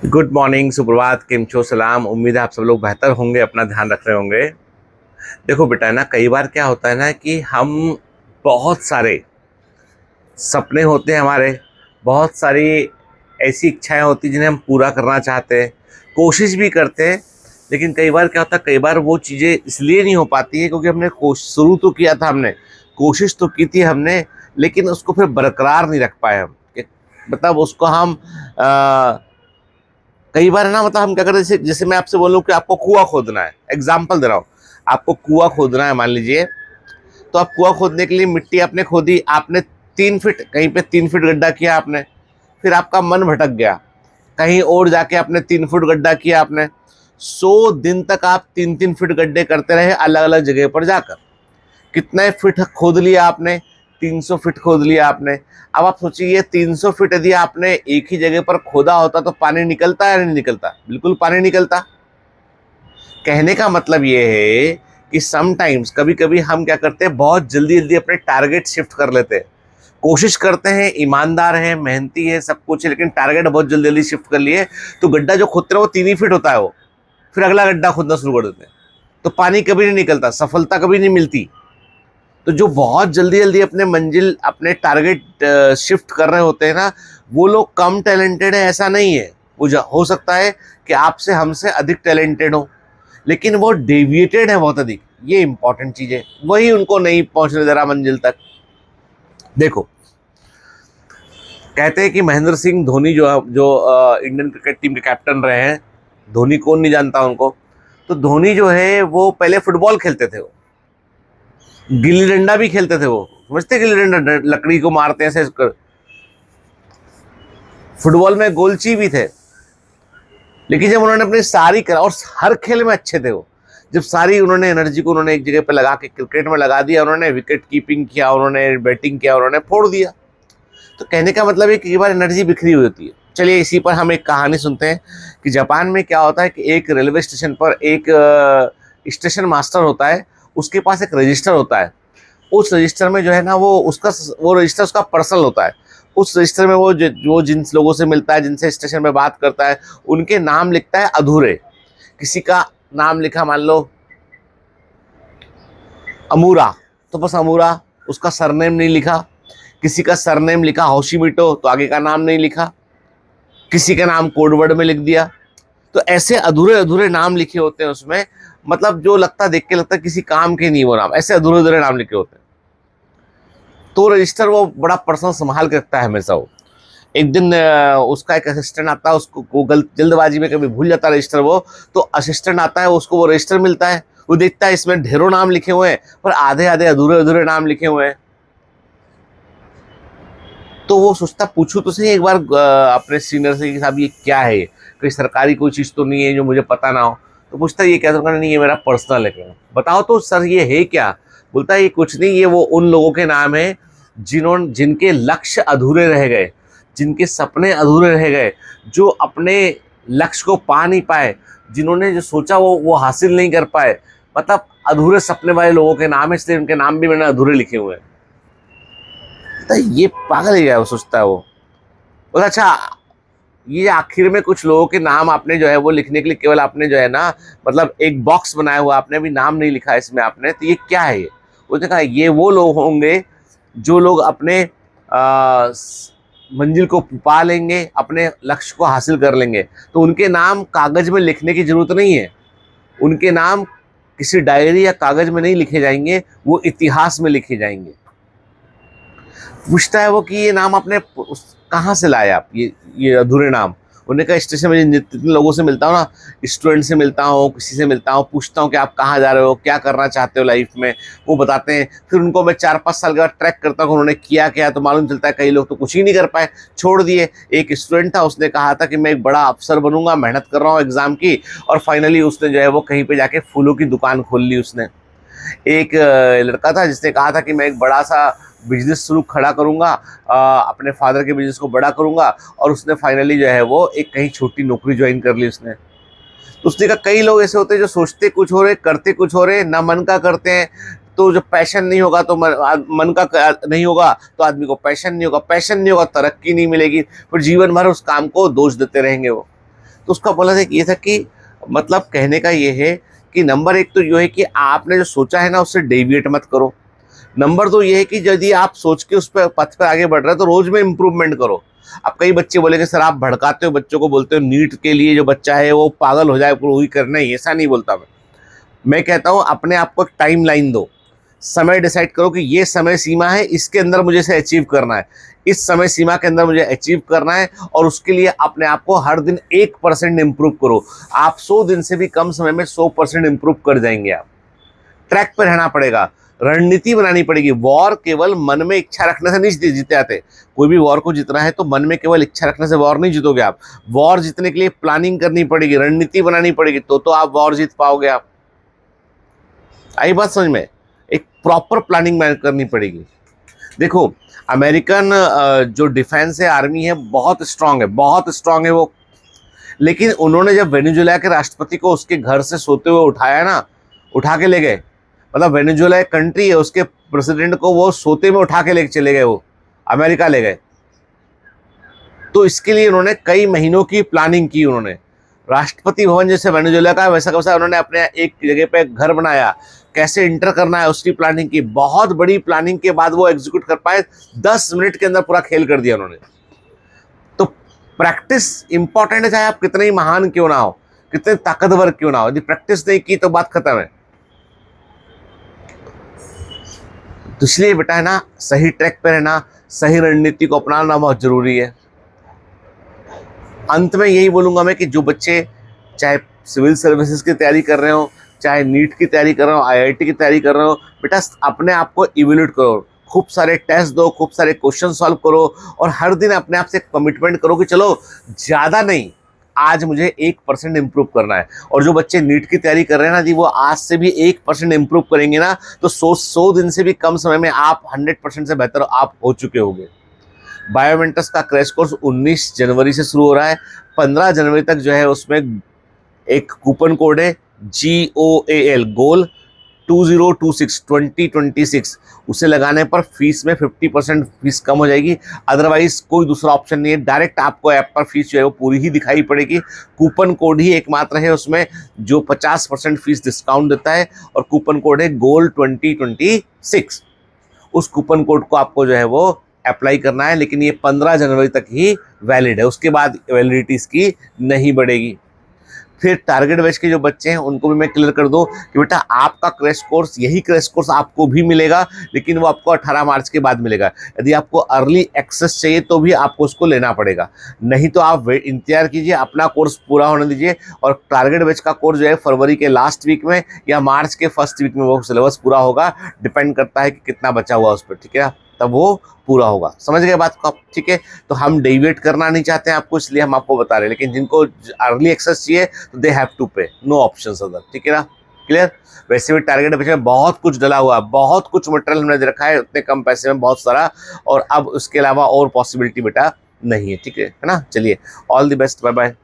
Good morning, सुप्रभात, किम छो, सलाम। उम्मीद है आप सब लोग बेहतर होंगे, अपना ध्यान रख रहे होंगे। देखो बेटा, ना कई बार क्या होता है ना कि हम बहुत सारे सपने होते हैं हमारे, बहुत सारी ऐसी इच्छाएं होती हैं जिन्हें हम पूरा करना चाहते हैं, कोशिश भी करते हैं। लेकिन कई बार क्या होता है, कई बार वो चीज़ें इसलिए नहीं हो पाती है क्योंकि हमने शुरू तो किया था, हमने कोशिश तो की थी हमने, लेकिन उसको फिर बरकरार नहीं रख पाए हम मतलब उसको हम कई बार है ना, मतलब हम क्या करते हैं, जैसे जैसे मैं आपसे बोलूं कि आपको कुआं खोदना है, एग्जाम्पल दे रहा हूँ। आपको कुआं खोदना है मान लीजिए, तो आप कुआं खोदने के लिए मिट्टी आपने खोदी, आपने 3 फीट, कहीं पे 3 फीट गड्ढा किया आपने, फिर आपका मन भटक गया, कहीं और जाके आपने 3 फुट गड्ढा किया आपने। 100 दिन तक आप 3-3 फीट गड्ढे करते रहे अलग अलग जगह पर जाकर। कितने फिट खोद लिया आपने? 300 फीट खोद लिया आपने। अब आप सोचिए, 300 फीट यदि आपने एक ही जगह पर खोदा होता तो पानी निकलता या नहीं निकलता? बिल्कुल पानी निकलता। कहने का मतलब ये है कि समटाइम्स, कभी कभी हम क्या करते हैं, बहुत जल्दी जल्दी अपने टारगेट शिफ्ट कर लेते हैं। कोशिश करते हैं, ईमानदार हैं, मेहनती है, सब कुछ है, लेकिन टारगेट बहुत जल्दी जल्दी शिफ्ट कर लिए, तो गड्ढा जो खोदते हैं वो 3 ही फीट होता है वो, फिर अगला गड्ढा खोदना शुरू कर देते हैं, तो पानी कभी नहीं निकलता, सफलता कभी नहीं मिलती। तो जो बहुत जल्दी जल्दी अपने मंजिल, अपने टारगेट शिफ्ट कर रहे होते हैं ना, वो लोग कम टैलेंटेड है ऐसा नहीं है। वो हो सकता है कि आपसे, हमसे अधिक टैलेंटेड हो, लेकिन वो डेविएटेड है बहुत अधिक। ये इंपॉर्टेंट चीज़ है, वही उनको नहीं पहुंचने दे रहा मंजिल तक। देखो, कहते हैं कि महेंद्र सिंह धोनी जो इंडियन क्रिकेट टीम के कैप्टन रहे हैं, धोनी कौन नहीं जानता उनको। तो धोनी जो है वो पहले फुटबॉल खेलते थे, वो गिल्ली डंडा भी खेलते थे। वो समझते, गिल्ली डंडा लकड़ी को मारते हैं ऐसे कर। फुटबॉल में गोलची भी थे। लेकिन जब उन्होंने अपनी सारी करा, और हर खेल में अच्छे थे वो, जब सारी उन्होंने एनर्जी को उन्होंने एक जगह पे लगा के क्रिकेट में लगा दिया, उन्होंने विकेट कीपिंग किया, उन्होंने बैटिंग किया, उन्होंने फोड़ दिया। तो कहने का मतलब है कि कई बार एनर्जी बिखरी हुई होती है। चलिए इसी पर हम एक कहानी सुनते हैं कि जापान में क्या होता है कि एक रेलवे स्टेशन पर एक स्टेशन मास्टर होता है, उसके पास एक रजिस्टर होता है। उस रजिस्टर में जो है ना, वो रजिस्टर उसका पर्सनल होता है। उस रजिस्टर में वो जिन लोगों से मिलता है, जिनसे स्टेशन में बात करता है, उनके नाम लिखता है अधूरे। किसी का नाम लिखा, मान लो अमूरा, तो बस अमूरा, उसका सरनेम नहीं लिखा। किसी का सरनेम लिखा होशिमिटो, तो आगे का नाम नहीं लिखा। किसी का नाम कोडवर्ड में लिख दिया। तो ऐसे अधूरे अधूरे नाम लिखे होते हैं उसमें, मतलब जो लगता, देख के लगता है किसी काम के नहीं वो नाम, ऐसे अधूरे अधूरे नाम लिखे होते हैं। तो रजिस्टर वो बड़ा पर्सनल संभाल के रखता है हमेशा वो। एक दिन उसका एक असिस्टेंट आता है, उसको वो जल्दबाजी में कभी भूल जाता है रजिस्टर वो, तो असिस्टेंट आता है, उसको वो रजिस्टर मिलता है, वो देखता है इसमें ढेरों नाम लिखे हुए हैं, पर आधे आधे अधूरे अधूरे नाम लिखे हुए हैं। तो वो सोचता, पूछूं तो सही एक बार अपने सीनियर से कि साहब ये क्या है, कोई सरकारी कोई चीज़ तो नहीं है जो मुझे पता ना हो। तो पूछता ये क्या? तो कहना नहीं, ये मेरा पर्सनल है। बताओ तो सर ये है क्या? बोलता है ये कुछ नहीं, ये वो उन लोगों के नाम है जिनके लक्ष्य अधूरे रह गए, जिनके सपने अधूरे रह गए, जो अपने लक्ष्य को पा नहीं पाए, जिन्होंने जो सोचा वो हासिल नहीं कर पाए। मतलब अधूरे सपने वाले लोगों के नाम है, इसलिए उनके नाम भी मैंने अधूरे लिखे हुए हैं। तो ये पागल है क्या? वो सोचता है वो। बोला अच्छा, ये आखिर में कुछ लोगों के नाम आपने जो है वो लिखने के लिए केवल आपने जो है ना, मतलब एक बॉक्स बनाया हुआ, आपने अभी नाम नहीं लिखा इसमें आपने, तो ये क्या है? ये उसने कहा ये वो लोग होंगे जो लोग अपने मंजिल को पा लेंगे, अपने लक्ष्य को हासिल कर लेंगे। तो उनके नाम कागज में लिखने की जरूरत नहीं है, उनके नाम किसी डायरी या कागज में नहीं लिखे जाएंगे, वो इतिहास में लिखे जाएंगे। पूछता है वो कि ये नाम आपने कहाँ से लाए आप, ये अधूरे नाम? उन्होंने कहा स्टेशन में जितने लोगों से मिलता हूँ ना, स्टूडेंट से मिलता हूँ, किसी से मिलता हूँ, पूछता हूँ कि आप कहाँ जा रहे हो, क्या करना चाहते हो लाइफ में, वो बताते हैं। फिर उनको मैं 4-5 साल के बाद ट्रैक करता हूँ उन्होंने किया क्या, तो मालूम चलता है कई लोग तो कुछ ही नहीं कर पाए, छोड़ दिए। एक स्टूडेंट था, उसने कहा था कि मैं एक बड़ा अफसर बनूंगा, मेहनत कर रहा हूँ एग्जाम की, और फाइनली उसने जो है वो कहीं पर जाके फूलों की दुकान खोल ली उसने। एक लड़का था जिसने कहा था कि मैं एक बड़ा सा बिजनेस शुरू खड़ा करूंगा, अपने फादर के बिजनेस को बड़ा करूंगा, और उसने फाइनली जो है वो एक कहीं छोटी नौकरी ज्वाइन कर ली उसने। तो उसने कहा कई लोग ऐसे होते हैं जो सोचते कुछ हो रहे, करते कुछ हो रहे, ना मन का करते हैं। तो जो पैशन नहीं होगा तो मन का नहीं होगा, तो आदमी को पैशन नहीं होगा, पैशन नहीं होगा तरक्की नहीं मिलेगी, फिर जीवन भर उस काम को दोष देते रहेंगे वो। तो उसका बोला था कि ये था कि मतलब कहने का ये है कि नंबर एक तो ये है कि आपने जो सोचा है ना उससे डेविएट मत करो। नंबर दो ये है कि यदि आप सोच के उस पर पथ पर आगे बढ़ रहे हो तो रोज में इंप्रूवमेंट करो। अब कई बच्चे बोलेंगे सर आप भड़काते हो बच्चों को, बोलते हो नीट के लिए जो बच्चा है वो पागल हो जाए, वही करना ही। ऐसा नहीं बोलता मैं कहता हूँ अपने आप को एक टाइम लाइन दो, समय डिसाइड करो कि ये समय सीमा है, इसके अंदर मुझे इसे अचीव करना है, इस समय सीमा के अंदर मुझे अचीव करना है, और उसके लिए अपने आप को हर दिन 1% इंप्रूव करो। आप 100 दिन से भी कम समय में 100% इंप्रूव कर जाएंगे। आप ट्रैक पर रहना पड़ेगा, रणनीति बनानी पड़ेगी। वॉर केवल मन में इच्छा रखने से नहीं जीते जाते। कोई भी वॉर को जीतना है तो मन में केवल इच्छा रखने से वॉर नहीं जीतोगे आप। वॉर जीतने के लिए प्लानिंग करनी पड़ेगी, रणनीति बनानी पड़ेगी, तो आप वॉर जीत पाओगे। आप आई बात समझ में? एक प्रॉपर प्लानिंग करनी पड़ेगी। देखो अमेरिकन जो डिफेंस है, आर्मी है, बहुत स्ट्रांग है, बहुत स्ट्रांग है वो। लेकिन उन्होंने जब वेनेजुएला के राष्ट्रपति को उसके घर से सोते हुए उठाया ना, उठा के ले गए, मतलब वेनेजुएला एक कंट्री है, उसके प्रेसिडेंट को वो सोते में उठा के ले चले गए, वो अमेरिका ले गए। तो इसके लिए उन्होंने कई महीनों की प्लानिंग की। उन्होंने राष्ट्रपति भवन जैसे वेनेजुएला का वैसा वैसा उन्होंने अपने एक जगह पे घर बनाया, कैसे इंटर करना है उसकी प्लानिंग की। बहुत बड़ी प्लानिंग के बाद वो एग्जीक्यूट कर पाए। 10 मिनट के अंदर पूरा खेल कर दिया उन्होंने। तो प्रैक्टिस इंपॉर्टेंट है, चाहे आप कितने ही महान क्यों ना हो, कितने ताकतवर क्यों ना हो, यदि प्रैक्टिस नहीं की तो बात खत्म है। तो इसलिए बेटा है ना, सही ट्रैक पे रहना, सही रणनीति को अपनाना बहुत जरूरी है। अंत में यही बोलूंगा मैं कि जो बच्चे चाहे सिविल सर्विसेज की तैयारी कर रहे हो, चाहे नीट की तैयारी कर रहे हो, आईआईटी की तैयारी कर रहे हो, बेटा अपने आप को इवैल्यूएट करो, खूब सारे टेस्ट दो, खूब सारे क्वेश्चन सॉल्व करो, और हर दिन अपने आप से कमिटमेंट करो कि चलो ज़्यादा नहीं, आज मुझे 1% इंप्रूव करना है। और जो बच्चे नीट की तैयारी कर रहे हैं ना जी, वो आज से भी 1% इंप्रूव करेंगे ना, तो 100 दिन से भी कम समय में आप 100% से बेहतर आप हो चुके होंगे। बायोमेंटस का क्रैश कोर्स 19 जनवरी से शुरू हो रहा है। 15 जनवरी तक जो है उसमें एक कूपन कोड है GOAL गोल 2026 उसे लगाने पर फीस में 50% फीस कम हो जाएगी। अदरवाइज कोई दूसरा ऑप्शन नहीं है, डायरेक्ट आपको ऐप पर फीस जो है वो पूरी ही दिखाई पड़ेगी। कूपन कोड ही एकमात्र है उसमें जो 50% फीस डिस्काउंट देता है, और कूपन कोड है गोल 2026। उस कूपन कोड को आपको जो है वो अप्लाई करना है, लेकिन ये 15 जनवरी तक ही वैलिड है, उसके बाद वैलिडिटी इसकी नहीं बढ़ेगी। फिर टारगेट बैच के जो बच्चे हैं उनको भी मैं क्लियर कर दूं कि बेटा आपका क्रैश कोर्स, यही क्रैश कोर्स आपको भी मिलेगा, लेकिन वो आपको 18 मार्च के बाद मिलेगा। यदि आपको अर्ली एक्सेस चाहिए तो भी आपको उसको लेना पड़ेगा, नहीं तो आप इंतजार कीजिए, अपना कोर्स पूरा होने दीजिए। और टारगेट बैच का कोर्स जो है फरवरी के लास्ट वीक में या मार्च के फर्स्ट वीक में वो सिलेबस पूरा होगा, डिपेंड करता है कि कितना बचा हुआ उस पर, ठीक है, तब वो पूरा होगा। समझ गए बात को आप? ठीक है, तो हम डेविएट करना नहीं चाहते हैं आपको, इसलिए हम आपको बता रहे हैं, लेकिन जिनको अर्ली एक्सेस चाहिए तो दे हैव टू पे, नो ऑप्शंस अदर, ठीक है ना, क्लियर। वैसे भी टारगेट बैच में बहुत कुछ डला हुआ है, बहुत कुछ मटेरियल हमने दे रखा है उतने कम पैसे में, बहुत सारा, और अब उसके अलावा और पॉसिबिलिटी बेटा नहीं है, ठीक है ना। चलिए, all the best, bye bye.